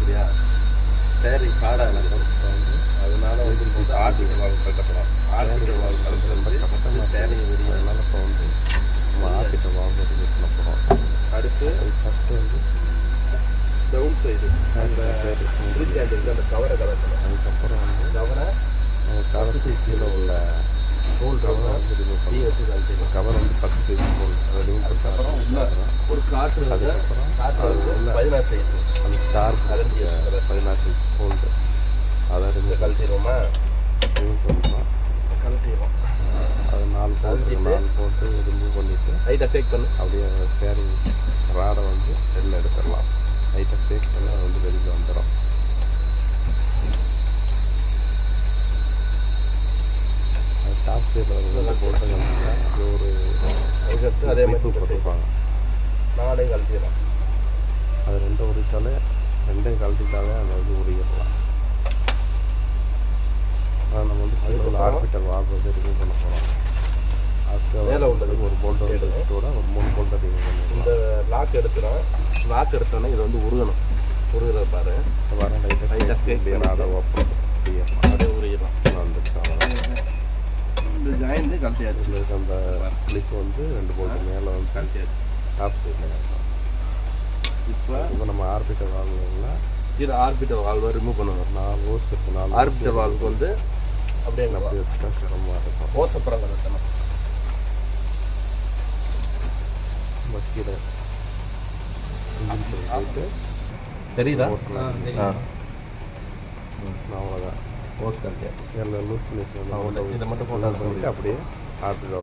இல்லையா, ஸ்டேரிங் காடாக வந்து அதனால வந்து ஆர்பிட்டர் வால்வு கட்டப்படும். ஆர்பிட்டர் வால்வு கலந்து ஸ்டேரிங் உரிய. அதனால இப்போ வந்து நம்ம ஆர்பிட்டர் வால்வு வந்து யூஸ் பண்ண போகிறோம். அடுத்து ஃபஸ்ட்டு வந்து டவுன் சைடு அந்த ஃப்ரிட்ஜ் ஹேண்டில் அந்த கவரை கலக்கணும். அதுக்கப்புறம் வந்து கவரை காலத்து கீழே உள்ள ஹோல் கவரை வந்து ரிமூவ் பண்ணி வச்சு கழட்டிடும். கவர் வந்து 10 சைஸ் ஹோல் அதை ரிமூவ் அதுக்கப்புறம் ஒரு காற்று அதுக்கப்புறம் காற்று வந்து 16 சைஸ் அந்த ஸ்டார் 16 சைஸ் ஹோல்டு அதை ரிமூவ் கழட்டிடுவோமா? ரிமூவ் பண்ணிக்கலாம். கழட்டிடுவோம். அது 4 போட்டு ரிமூவ் பண்ணிவிட்டு லைட்டாக ஷேக் பண்ணு. அப்படியே ஸ்டேரிங் ராடை வந்து வெளில எடுத்துடலாம். லைட்டாக ஷேக் பண்ணி அது வந்து வெளியில் வந்துடும். அது டாப் சைடில் வந்து போட்டு ஒரு அதே மாதிரி போட்டிருப்பாங்க. 4 கழட்டிடலாம். அது ரெண்டும் உரித்தாலே ரெண்டையும் கழட்டிட்டாலே அதை வந்து உரிக்கலாம். நம்ம வந்து கீழே ஆர்பிட்டர் வால்வு வந்து ரிமூவ் பண்ண போகிறோம். மேலே உள்ளது ஒரு போல்ட் எடுத்துக்கூட ஒரு 3 போல்ட்டை ரிமூவ் பண்ணிடலாம். இந்த லாக் எடுக்கிறோம். லாக் எடுத்தோன்னே இது வந்து உருகணும். உருகிறத பாரு. வர லைட்டாக ஷேக் பண்ணி அதை ஓப்பன் பண்ணிடலாம். அப்படியே உருகிடலாம். வந்துடுச்சு. இந்த ஜாயிண்ட் கழட்டியாச்சு. அந்த கிளிப் வந்து 2 போல்ட்டு மேலே வந்து கழட்டியாச்சு. டாப் சைடில். இப்போ நம்ம ஆர்பிட்டர் வால்வுல இது ஆர்பிட்டர் வால்வை ரிமூவ் பண்ணணும். 4 ஹோஸ் இருக்குது. 4 ஆர்பிட்டர் வால்வுக்கு வந்து அப்படியே அப்படி வச்சுட்டா சிரமமாக இருக்கும். ஓசப்புறம் கலட்டணும். கீழே இன்ஜின் போயிட்டு தெரியுதா? அவ்வளோதான். ஓஸ் கழட்டியாச்சு. எல்லாம் லூஸ் பண்ணி வச்சுருந்தோம். இதை மட்டும் போட்டால் அப்படியே ஆர்பிட்டர்